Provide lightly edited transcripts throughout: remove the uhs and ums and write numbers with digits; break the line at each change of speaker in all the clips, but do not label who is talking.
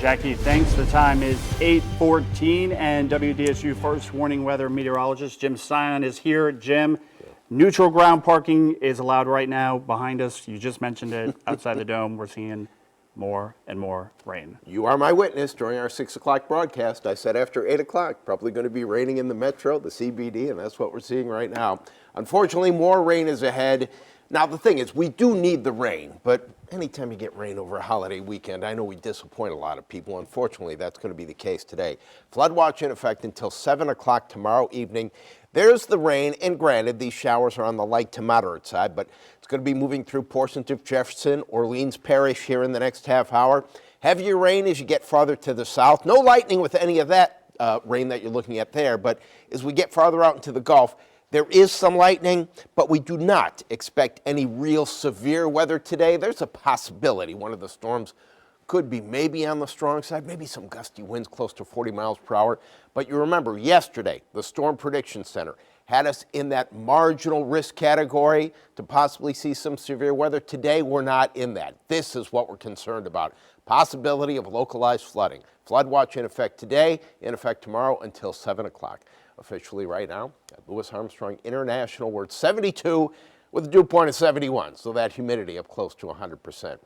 Jackie, thanks. The time is 8:14, and WDSU first warning weather meteorologist Jim Sion is here. Jim, neutral ground parking is allowed right now behind us. You just mentioned it. Outside the dome, we're seeing more and more rain.
You are my witness. During our 6 o'clock broadcast, I said after 8 o'clock, probably going to be raining in the metro, the CBD, and that's what we're seeing right now. Unfortunately, more rain is ahead. Now, the thing is, we do need the rain, but anytime you get rain over a holiday weekend, I know we disappoint a lot of people. Unfortunately, that's going to be the case today. Flood watch in effect until 7 o'clock tomorrow evening. There's the rain, and granted, these showers are on the light to moderate side, but it's going to be moving through portions of Jefferson, Orleans Parish here in the next half hour. Heavier rain as you get farther to the south. No lightning with any of that rain that you're looking at there, but as we get farther out into the Gulf, there is some lightning, but we do not expect any real severe weather today. There's a possibility one of the storms could be maybe on the strong side, maybe some gusty winds close to 40 miles per hour. But you remember yesterday, the Storm Prediction Center had us in that marginal risk category to possibly see some severe weather. Today, we're not in that. This is what we're concerned about. Possibility of localized flooding. Flood watch in effect today, in effect tomorrow until 7 o'clock. Officially right now at Louis Armstrong International, we're at 72 with a dew point of 71, so that humidity up close to 100%.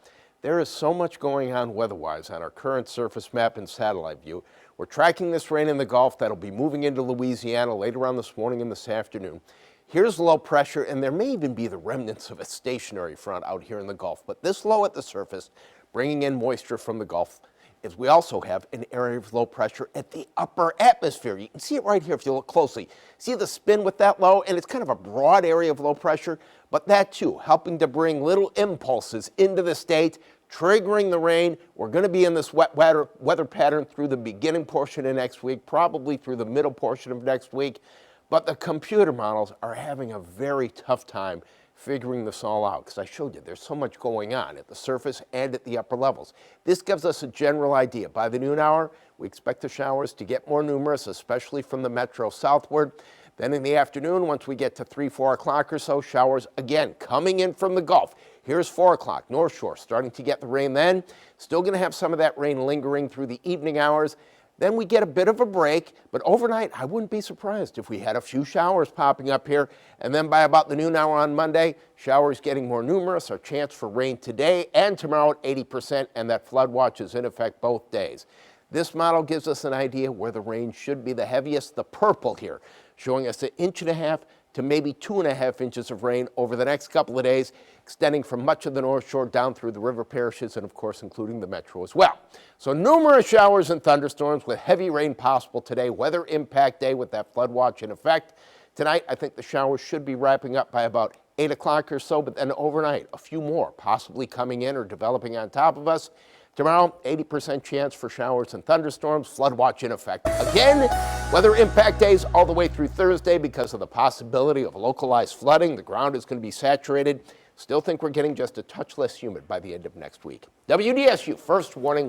There is so much going on weather-wise on our current surface map and satellite view. We're tracking this rain in the Gulf that'll be moving into Louisiana later on this morning and this afternoon. Here's low pressure, and there may even be the remnants of a stationary front out here in the Gulf, but this low at the surface, bringing in moisture from the Gulf, is we also have an area of low pressure at the upper atmosphere. You can see it right here if you look closely. See the spin with that low? And it's kind of a broad area of low pressure, but that too, helping to bring little impulses into the state, triggering the rain. We're going to be in this wet weather pattern through the beginning portion of next week, probably through the middle portion of next week. But the computer models are having a very tough time figuring this all out, because I showed you there's so much going on at the surface and at the upper levels. This gives us a general idea. By the noon hour, we expect the showers to get more numerous, especially from the metro southward. Then in the afternoon, once we get to 3, 4 o'clock or so, showers again coming in from the Gulf. Here's 4 o'clock, North Shore, starting to get the rain then. Still going to have some of that rain lingering through the evening hours. Then we get a bit of a break, but overnight, I wouldn't be surprised if we had a few showers popping up here. And then by about the noon hour on Monday, showers getting more numerous, our chance for rain today and tomorrow at 80%, and that flood watch is in effect both days. This model gives us an idea where the rain should be the heaviest. The purple here showing us 1.5 inches to maybe 2.5 inches of rain over the next couple of days, extending from much of the North Shore down through the river parishes and, of course, including the metro as well. So numerous showers and thunderstorms with heavy rain possible today. Weather impact day with that flood watch in effect. Tonight, I think the showers should be wrapping up by about 8 o'clock or so, but then overnight, a few more possibly coming in or developing on top of us. Tomorrow, 80% chance for showers and thunderstorms, flood watch in effect. Again, weather impact days all the way through Thursday because of the possibility of localized flooding. The ground is going to be saturated. Still think we're getting just a touch less humid by the end of next week. WDSU first warning weather.